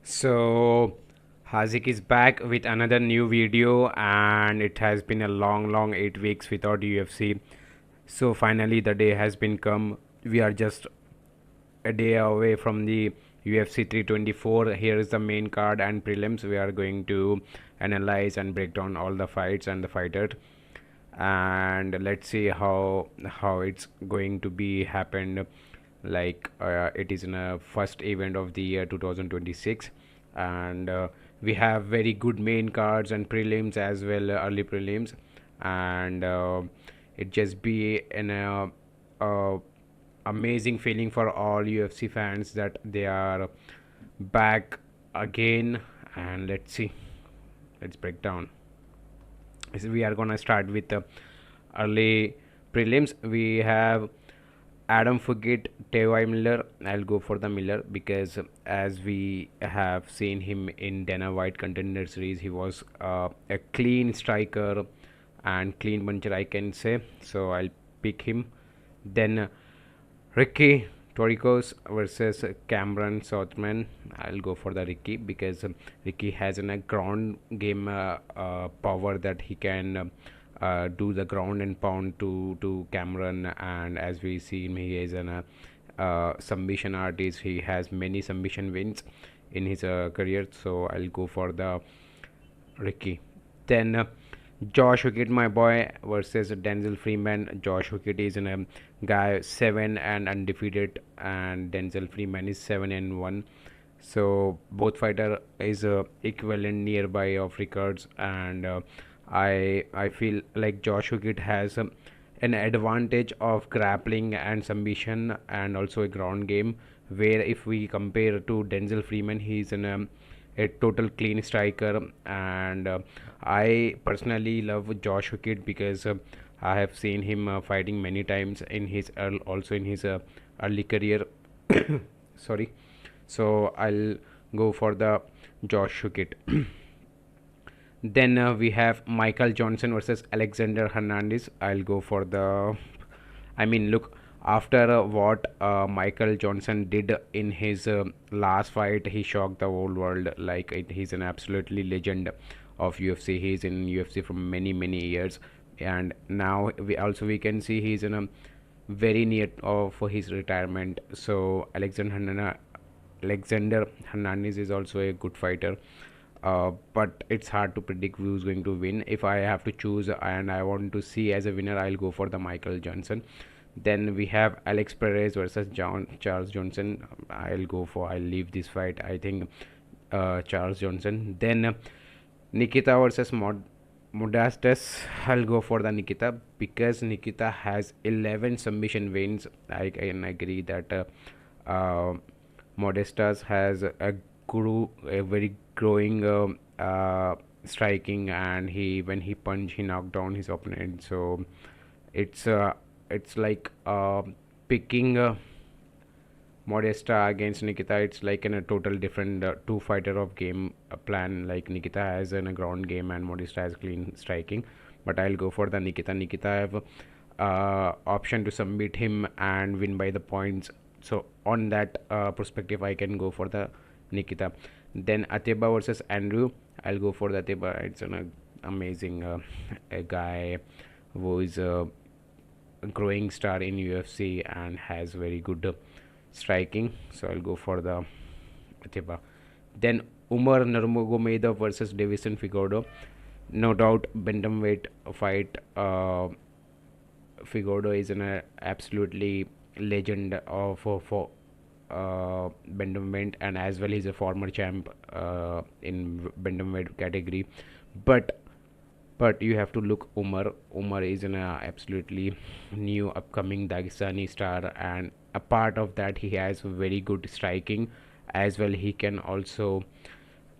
So, Hazik is back with another new video, and it has been a long 8 weeks without UFC. So, finally, the day has been come. We are just a day away from the UFC 324. Here is the main card and prelims. We are going to analyze and break down all the fights and the fighters, and let's see how it's going to be happened. Like it is in a first event of the year 2026, and we have very good main cards and prelims as well, early prelims, and it just be an amazing feeling for all UFC fans that they are back again. And let's break down. So we are gonna start with the early prelims. We have Adam Fugit, Tevai Miller. I'll go for the Miller because as we have seen him in Dana White Contender Series, he was a clean striker and clean puncher, I can say. So I'll pick him. Then Ricky Toricos versus Cameron Southman. I'll go for the Ricky because Ricky has a ground game power that he can do the ground and pound to Cameron. And as we see him, he is an submission artist. He has many submission wins in his career. So I'll go for the Ricky. Then Josh Wickett, my boy, versus Denzel Freeman. Josh Wickett is in a guy 7 and undefeated, and Denzel Freeman is 7-1. So both fighter is equivalent nearby of records, and I feel like Josh Wickett has an advantage of grappling and submission and also a ground game. Where if we compare to Denzel Freeman, he's in a total clean striker, and I personally love Josh Wickett because I have seen him fighting many times in his also in his early career. Sorry. So I'll go for the Josh Wickett. Then we have Michael Johnson versus Alexander Hernandez. I'll go for the. I mean, look, after what Michael Johnson did in his last fight, he shocked the whole world. Like he's an absolutely legend of UFC. He's in UFC for many years, and now we can see he's in a very near of his retirement. So Alexander Hernandez is also a good fighter. But it's hard to predict who's going to win. If I have to choose and I want to see as a winner, I'll go for the Michael Johnson. Then we have Alex Perez versus Charles Johnson. I'll leave this fight. I think Charles Johnson. Then Nikita versus Modestas. I'll go for the Nikita because Nikita has 11 submission wins. I can agree that Modestas has a very growing striking, and he when he punch he knocked down his opponent. So it's like picking Modesta against Nikita. It's like in a total different two fighter of game plan. Like Nikita has a ground game and Modesta has clean striking. But I'll go for the Nikita. Nikita have option to submit him and win by the points. So on that perspective, I can go for the Nikita. Then Ateba versus Andrew. I'll go for the Ateba. It's an amazing a guy who is a growing star in UFC and has very good striking. So I'll go for the Ateba. Then Umar Nurmagomedov versus Davison Figueiredo. No doubt, bantamweight fight. Figueiredo is an absolutely legend for bantamweight, and as well he's a former champ in bantamweight category. But you have to look Umar. Umar is an absolutely new upcoming Dagestani star, and a part of that he has very good striking as well. He can also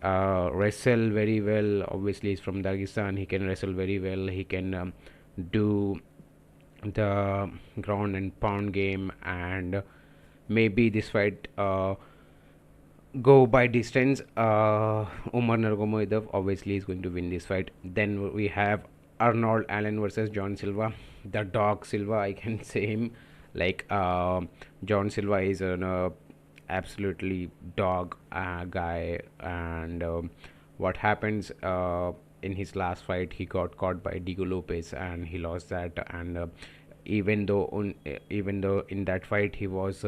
wrestle very well. Obviously, he's from Dagestan. He can wrestle very well. He can do the ground and pound game, and maybe this fight go by distance. Umar Nurmagomedov obviously is going to win this fight. Then we have Arnold Allen versus John Silva, the dog Silva, I can say him. Like John Silva is an absolutely dog guy. And what happens in his last fight, he got caught by Diego Lopez and he lost that. And even though in that fight he was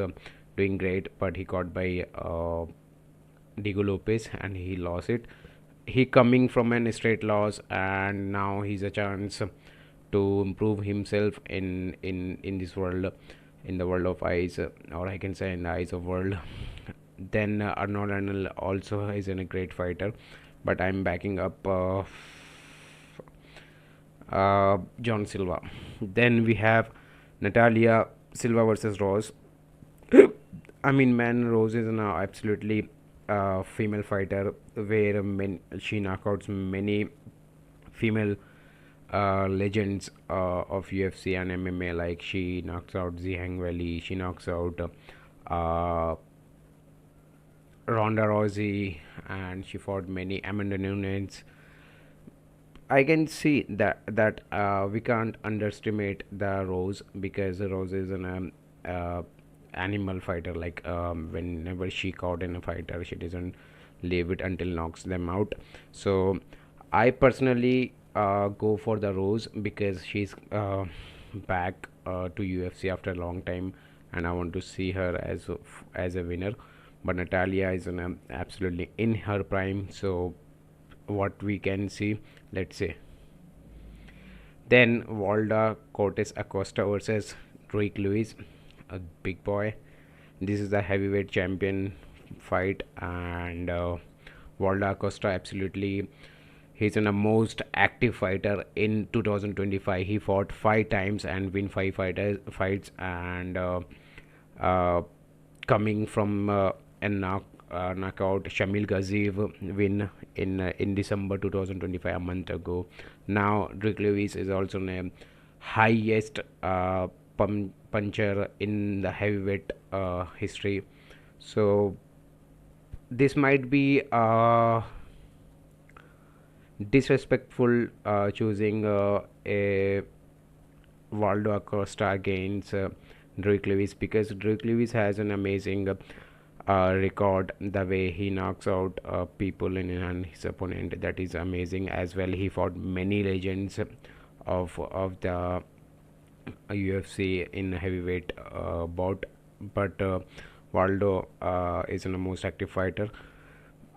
doing great, but he got by Diego Lopez and he lost it. He coming from an straight loss, and now he's a chance to improve himself in this world, in the world of eyes, or I can say in the eyes of world. Then Arnold also is a great fighter, but I'm backing up John Silva. Then we have Natalia Silva versus Rose. I mean, man, Rose is an absolutely female fighter where she knockouts many female legends of UFC and MMA. Like she knocks out Zhang Weili, she knocks out Ronda Rousey, and she fought many Amanda Nunes. I can see that we can't underestimate the Rose, because Rose is an animal fighter. Like whenever she caught in a fighter, she doesn't leave it until knocks them out. So I personally go for the Rose because she's back to UFC after a long time, and I want to see her as a winner. But Natalia is absolutely in her prime, so what we can see, let's say. Then Walda Cortez Acosta versus Drake Lewis, a big boy. This is the heavyweight champion fight, and Walda Acosta absolutely, he's in a most active fighter in 2025. He fought 5 times and win fights, and coming from a knockout Shamil Gaziev win in December 2025, a month ago. Now Drake Lewis is also the highest puncher in the heavyweight history. So this might be disrespectful choosing a Waldo Acosta against Drake Lewis, because Drake Lewis has an amazing record. The way he knocks out people in his opponent, that is amazing as well. He fought many legends of the UFC in heavyweight bout, but Waldo is the most active fighter.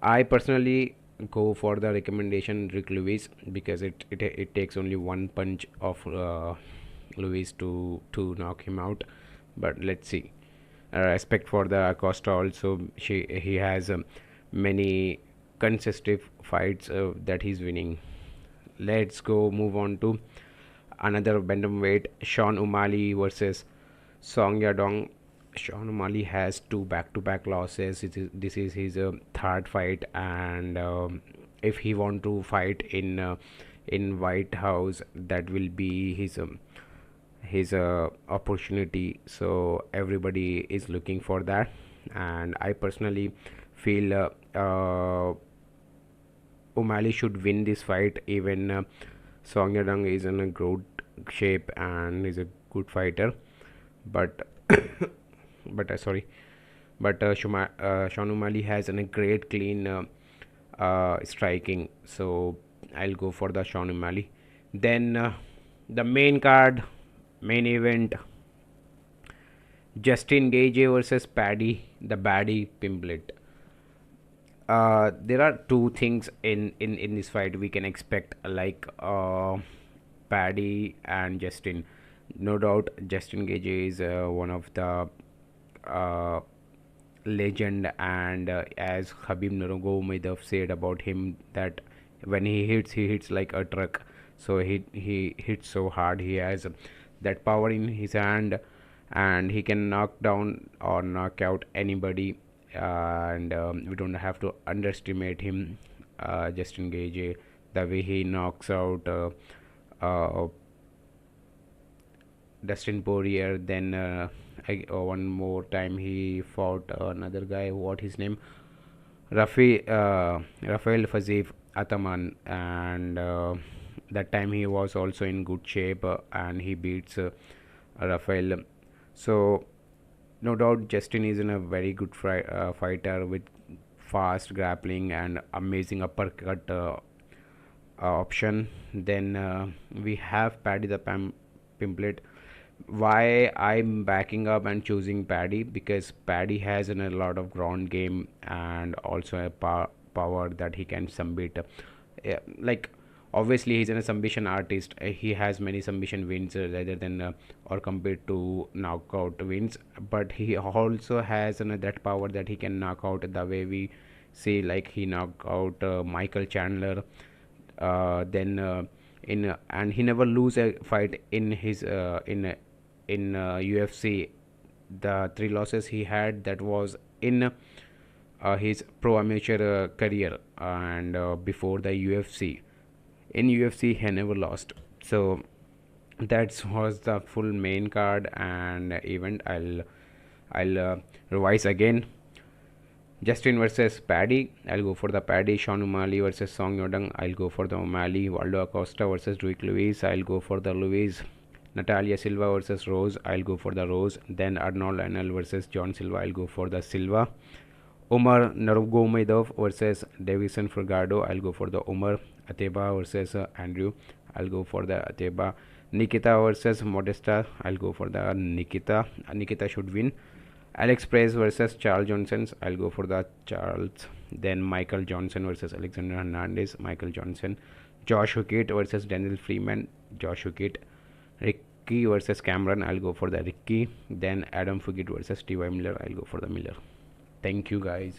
I personally go for the recommendation Rick Lewis, because it takes only one punch of Lewis to knock him out. But let's see. Respect for the Acosta also. He has many consecutive fights that he's winning. Let's go move on to another bantamweight, Sean O'Malley versus Song Yadong. Sean O'Malley has 2 back-to-back losses. This is his third fight, and if he want to fight in White House, that will be his opportunity. So everybody is looking for that, and I personally feel O'Malley should win this fight. Even Song Yadong is in a good shape and is a good fighter, but sorry, but Sean O'Malley has a great clean striking, so I'll go for the Sean O'Malley. Then the main event, Justin Gaethje versus the Baddie Pimblett. There are two things in this fight we can expect, like Paddy and Justin. No doubt, Justin Gaethje is one of the legend, and as Habib Nurmagomedov said about him, that when he hits like a truck. So he hits so hard. He has that power in his hand, and he can knock down or knock out anybody. And we don't have to underestimate him, Justin Gaethje, the way he knocks out Dustin Poirier. Then one more time he fought another guy. What his name? Rafael Fazif Ataman, and that time he was also in good shape, and he beats Rafael. So no doubt Justin is in a very good fighter with fast grappling and amazing uppercut option. Then we have Paddy the Pimblett. Why I'm backing up and choosing Paddy? Because Paddy has a lot of ground game and also a power that he can submit. Like obviously he's a submission artist. He has many submission wins rather than or compared to knockout wins. But he also has that power that he can knock out the way we see, like he knocked out Michael Chandler. Then in and he never lose a fight in his in UFC. The three losses he had, that was in his pro amateur career, and before the UFC. In UFC he never lost. So that was the full main card and event. I'll revise again. Justin versus Paddy. I'll go for the Paddy. Sean O'Malley versus Song Yodong. I'll go for the O'Malley. Waldo Acosta versus Duke Lewis. I'll go for the Lewis. Natalia Silva versus Rose. I'll go for the Rose. Then Arnold Lionel versus John Silva. I'll go for the Silva. Omar Nurmagomedov versus Davison Furgado. I'll go for the Omar. Ateba versus Andrew. I'll go for the Ateba. Nikita versus Modesta. I'll go for the Nikita. Nikita should win. Alex Perez versus Charles Johnson. I'll go for the Charles. Then Michael Johnson versus Alexander Hernandez. Michael Johnson. Josh Hookitt versus Daniel Freeman. Josh Hookitt. Ricky versus Cameron. I'll go for the Ricky. Then Adam Fugit versus T.Y. Miller. I'll go for the Miller. Thank you guys.